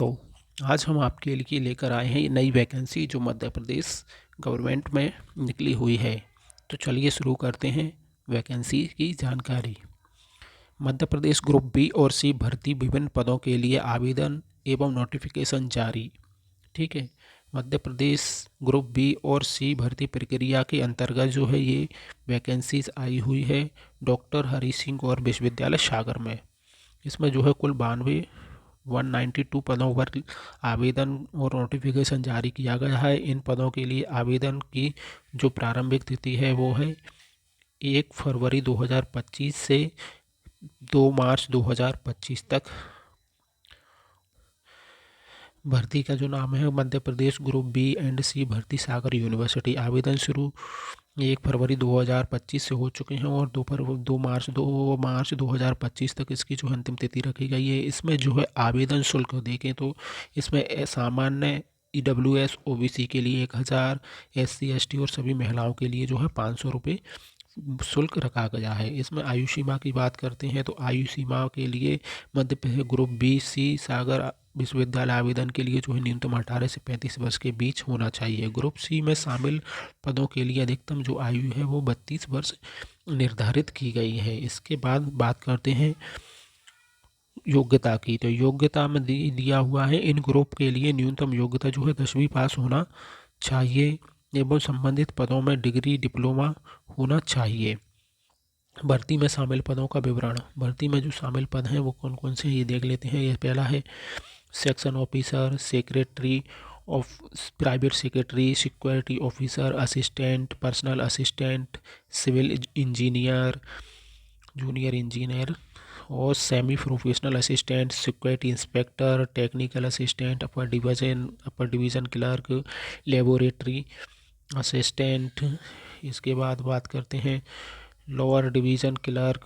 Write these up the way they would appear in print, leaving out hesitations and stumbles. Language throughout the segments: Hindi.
तो आज हम आपके लिए लेकर आए हैं नई वैकेंसी जो मध्य प्रदेश गवर्नमेंट में निकली हुई है। तो चलिए शुरू करते हैं वैकेंसी की जानकारी। मध्य प्रदेश ग्रुप बी और सी भर्ती विभिन्न पदों के लिए आवेदन एवं नोटिफिकेशन जारी। ठीक है, मध्य प्रदेश ग्रुप बी और सी भर्ती प्रक्रिया के अंतर्गत जो है ये वैकेंसीज आई हुई है डॉक्टर हरि सिंह और विश्वविद्यालय सागर में। इसमें जो है कुल 192 पदों पर आवेदन और नोटिफिकेशन जारी किया गया है। इन पदों के लिए आवेदन की जो प्रारंभिक तिथि है वो है 1 फरवरी 2025 से 2 मार्च 2025 तक। भर्ती का जो नाम है Madhya Pradesh group B and सी भर्ती सागर यूनिवर्सिटी। आवेदन शुरू 1 फरवरी 2025 से हो चुके हैं और 2 मार्च 2025 तक इसकी जो अंतिम तिथि रखी गई है। इसमें जो है आवेदन शुल्क देखें तो इसमें सामान्य EWS OBC के लिए 1000, SC ST और सभी महिलाओं के लिए जो है 500 रुपये शुल्क रखा गया है। इसमें आयु सीमा की बात करते हैं तो आयु सीमा के लिए Madhya Pradesh group B C सागर विश्वविद्यालय आवेदन के लिए जो है न्यूनतम 18 से 35 वर्ष के बीच होना चाहिए। ग्रुप सी में शामिल पदों के लिए अधिकतम जो आयु है वो 32 वर्ष निर्धारित की गई है। इसके बाद बात करते हैं योग्यता की। तो योग्यता में दिया हुआ है इन ग्रुप के लिए न्यूनतम योग्यता जो है 10वीं पास होना चाहिए एवं संबंधित पदों में डिग्री डिप्लोमा होना चाहिए। भर्ती में शामिल पदों का विवरण। भर्ती में जो शामिल पद हैं वो कौन कौन से ये देख लेते हैं। ये पहला है section officer, secretary of private secretary, security officer, assistant, personal assistant, civil engineer, junior engineer और semi professional assistant, security inspector, technical assistant, upper division clerk, laboratory assistant. इसके बाद बात करते हैं lower division clerk,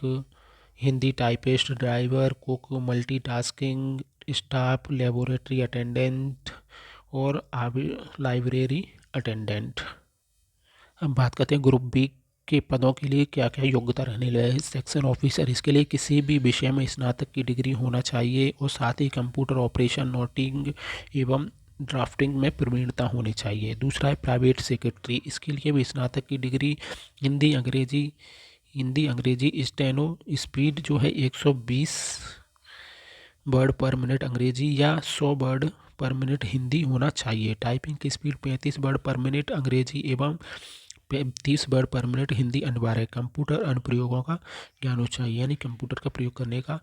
Hindi typist, driver, cook, multitasking staff, laboratory attendant और लाइब्रेरी अटेंडेंट। अब बात करते हैं ग्रुप बी के पदों के लिए क्या क्या योग्यता रहने लगे। सेक्शन ऑफिसर, इसके लिए किसी भी विषय में स्नातक की डिग्री होना चाहिए और साथ ही कंप्यूटर ऑपरेशन, नोटिंग एवं ड्राफ्टिंग में प्रवीणता होनी चाहिए। दूसरा है प्राइवेट सेक्रेटरी, इसके लिए भी स्नातक की डिग्री, हिंदी अंग्रेजी स्टेनो स्पीड जो है 120 वर्ड पर मिनट अंग्रेजी या 100 वर्ड पर मिनट हिंदी होना चाहिए। टाइपिंग की स्पीड 35 वर्ड पर मिनट अंग्रेजी एवं 30 वर्ड पर मिनट हिंदी अनिवार्य है। कंप्यूटर अनुप्रयोगों का ज्ञान होना चाहिए, यानी कंप्यूटर का प्रयोग करने का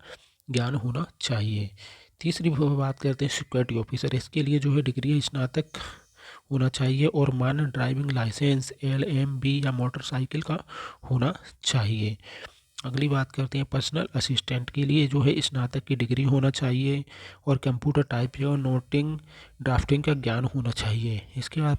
ज्ञान होना चाहिए। तीसरी बात करते हैं सिक्योरिटी ऑफिसर, इसके लिए जो है डिग्री स्नातक होना चाहिए और मान्य ड्राइविंग लाइसेंस LMB या मोटरसाइकिल का होना चाहिए। अगली बात करते हैं पर्सनल असिस्टेंट के लिए जो है स्नातक की डिग्री होना चाहिए और कंप्यूटर टाइपिंग और नोटिंग ड्राफ्टिंग का ज्ञान होना चाहिए। इसके बाद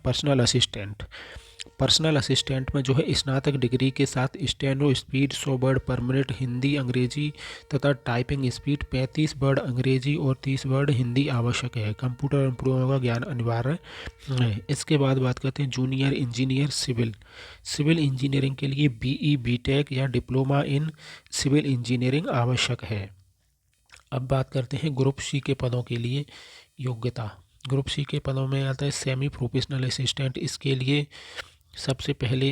पर्सनल असिस्टेंट में जो है स्नातक डिग्री के साथ स्टेनो स्पीड 100 वर्ड पर मिनट हिंदी अंग्रेजी तथा टाइपिंग स्पीड 35 वर्ड अंग्रेजी और 30 वर्ड हिंदी आवश्यक है। कंप्यूटर अनुप्रयोगों का ज्ञान अनिवार्य है। इसके बाद बात करते हैं जूनियर इंजीनियर सिविल इंजीनियरिंग के लिए BE BTech या डिप्लोमा इन सिविल इंजीनियरिंग आवश्यक है। अब बात करते हैं ग्रुप सी के पदों के लिए योग्यता। ग्रुप सी के पदों में आता है सेमी प्रोफेशनल असिस्टेंट, इसके लिए सबसे पहले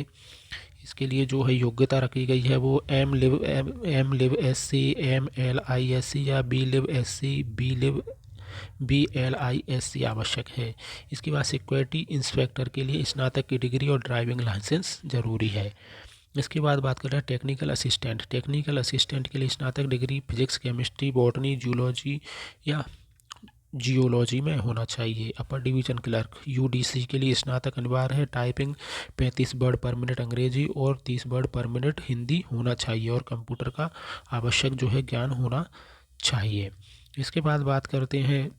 इसके लिए जो है योग्यता रखी गई है वो MLiv SC, MLISC या BLiv SC, BLISC आवश्यक है। इसके बाद सिक्योरिटी इंस्पेक्टर के लिए स्नातक की डिग्री और ड्राइविंग लाइसेंस जरूरी है। इसके बाद बात कर रहे हैं टेक्निकल असिस्टेंट के लिए स्नातक degree physics, chemistry, botany, zoology या जियोलॉजी में होना चाहिए। अपर डिवीज़न क्लर्क UDC के लिए स्नातक अनिवार्य है। टाइपिंग 35 वर्ड पर मिनट अंग्रेजी और 30 वर्ड पर मिनट हिंदी होना चाहिए और कंप्यूटर का आवश्यक जो है ज्ञान होना चाहिए। इसके बाद बात करते हैं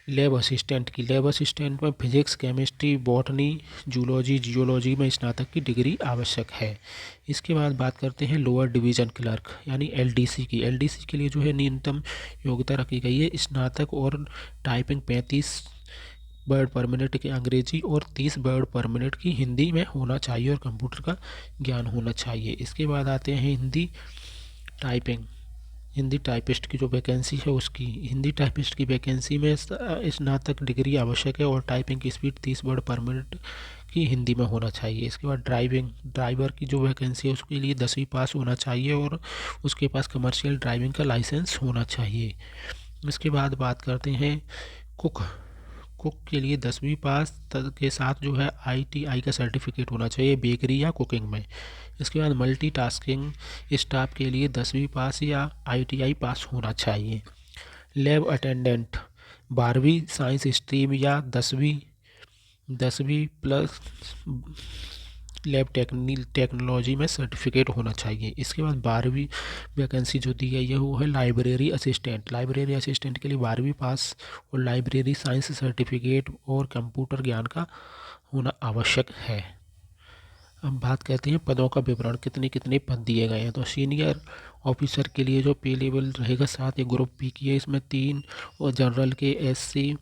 लैब असिस्टेंट में physics, chemistry, botany, zoology, geology में स्नातक की डिग्री आवश्यक है। इसके बाद बात करते हैं लोअर डिवीज़न क्लर्क यानी LDC की। LDC के लिए जो है न्यूनतम योग्यता रखी गई है स्नातक और टाइपिंग 35 वर्ड पर मिनट की अंग्रेजी और 30 वर्ड पर मिनट की हिंदी में होना चाहिए और कंप्यूटर का ज्ञान होना चाहिए। इसके बाद आते हैं हिंदी टाइपिंग, हिंदी टाइपिस्ट की जो वैकेंसी है उसकी, हिंदी टाइपिस्ट की वैकेंसी में स्नातक डिग्री आवश्यक है और टाइपिंग की स्पीड 30 वर्ड पर मिनट की हिंदी में होना चाहिए। इसके बाद ड्राइवर की जो वैकेंसी है उसके लिए 10वीं पास होना चाहिए और उसके पास कमर्शियल ड्राइविंग का लाइसेंस होना चाहिए। इसके बाद बात करते हैं कुक के लिए 10वीं पास के साथ जो है ITI का सर्टिफिकेट होना चाहिए बेकरी या कुकिंग में। इसके बाद मल्टीटास्किंग स्टाफ के लिए 10वीं पास या ITI पास होना चाहिए। लैब अटेंडेंट 12वीं साइंस स्ट्रीम या 10वीं प्लस लैब टेक्नोलॉजी में सर्टिफिकेट होना चाहिए। इसके बाद 12वीं वैकेंसी जो दी गई है वो है लाइब्रेरी असिस्टेंट के लिए 12वीं पास और लाइब्रेरी साइंस सर्टिफिकेट और कंप्यूटर ज्ञान का होना आवश्यक है। अब बात करते हैं पदों का विवरण, कितने पद दिए गए हैं। तो सीनियर ऑफिसर के लिए जो पे लेवल रहेगा 7, ये ग्रुप बी की है, इसमें 3 और जनरल के SC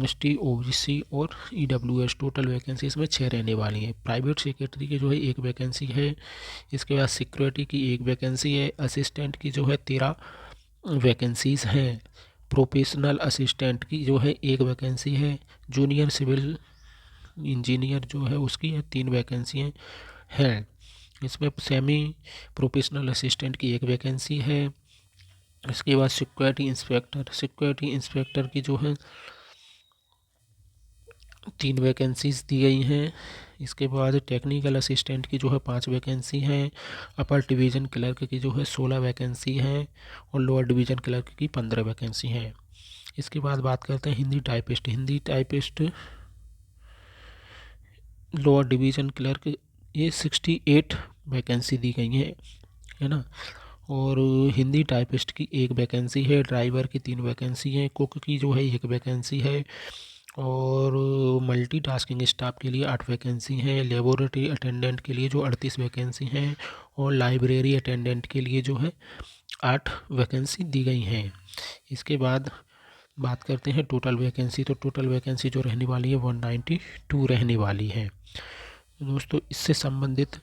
ST OBC और EWS। टोटल वैकेंसी इसमें 6 रहने वाली हैं। प्राइवेट सेक्रेटरी की जो है 1 वैकेंसी है। इसके बाद सिक्योरिटी की 1 वैकेंसी है। असिस्टेंट की जो है 13 वैकेंसीज़ हैं। प्रोफेशनल असिस्टेंट की जो है 1 वैकेंसी है। जूनियर सिविल इंजीनियर जो है उसकी 3 वैकेंसी हैं। इसमें सेमी प्रोफेशनल असिस्टेंट की 1 वैकेंसी है। इसके बाद सिक्योरिटी इंस्पेक्टर की जो है 3 वैकेंसीज दी गई हैं। इसके बाद टेक्निकल असिस्टेंट की जो है 5 वैकेंसी हैं। अपर डिवीज़न क्लर्क की जो है 16 वैकेंसी हैं और लोअर डिवीज़न क्लर्क की 15 वैकेंसी हैं। इसके बाद बात करते हैं Hindi typist lower division clerk, ये 68 वैकेंसी दी गई है ना। और हिंदी टाइपिस्ट की 1 वैकेंसी है। ड्राइवर की 3 वैकेंसी हैं। कुक की जो है 1 वैकेंसी है। और मल्टीटास्किंग स्टाफ के लिए 8 वैकेंसी हैं। लेबोरेटरी अटेंडेंट के लिए जो 38 वैकेंसी हैं और लाइब्रेरी अटेंडेंट के लिए जो है 8 वैकेंसी दी गई हैं। इसके बाद बात करते हैं टोटल वैकेंसी। तो टोटल वैकेंसी जो रहने वाली है 192 रहने वाली है। दोस्तों इससे संबंधित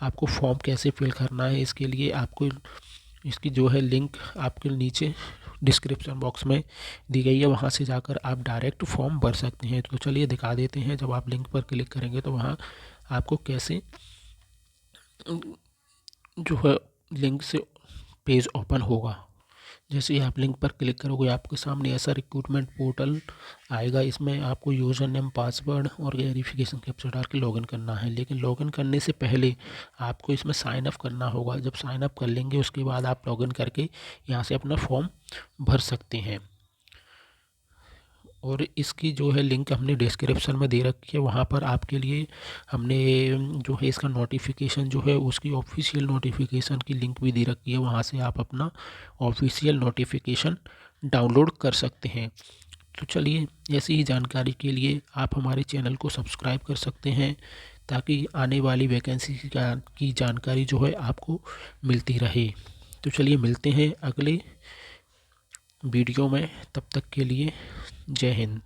आपको फॉर्म कैसे फिल करना है, इसके लिए आपको इसकी जो है लिंक आपके नीचे डिस्क्रिप्शन बॉक्स में दी गई है, वहाँ से जाकर आप डायरेक्ट फॉर्म भर सकते हैं। तो चलिए दिखा देते हैं। जब आप लिंक पर क्लिक करेंगे तो वहाँ आपको कैसे जो है लिंक से पेज ओपन होगा। जैसे ही आप लिंक पर क्लिक करोगे आपके सामने ऐसा रिक्रूटमेंट पोर्टल आएगा। इसमें आपको यूज़र नेम, पासवर्ड और वेरिफिकेशन कैप्चा डाल के लॉगिन करना है। लेकिन लॉगिन करने से पहले आपको इसमें साइन अप करना होगा। जब साइन अप कर लेंगे उसके बाद आप लॉगिन करके यहाँ से अपना फॉर्म भर सकते हैं। और इसकी जो है लिंक हमने डिस्क्रिप्शन में दे रखी है, वहाँ पर आपके लिए हमने जो है इसका नोटिफिकेशन जो है उसकी ऑफिशियल नोटिफिकेशन की लिंक भी दे रखी है, वहाँ से आप अपना ऑफिशियल नोटिफिकेशन डाउनलोड कर सकते हैं। तो चलिए ऐसी ही जानकारी के लिए आप हमारे चैनल को सब्सक्राइब कर सकते हैं ताकि आने वाली वैकेंसी की जानकारी जो है आपको मिलती रहे। तो चलिए मिलते हैं अगले वीडियो में, तब तक के लिए जय हिंद।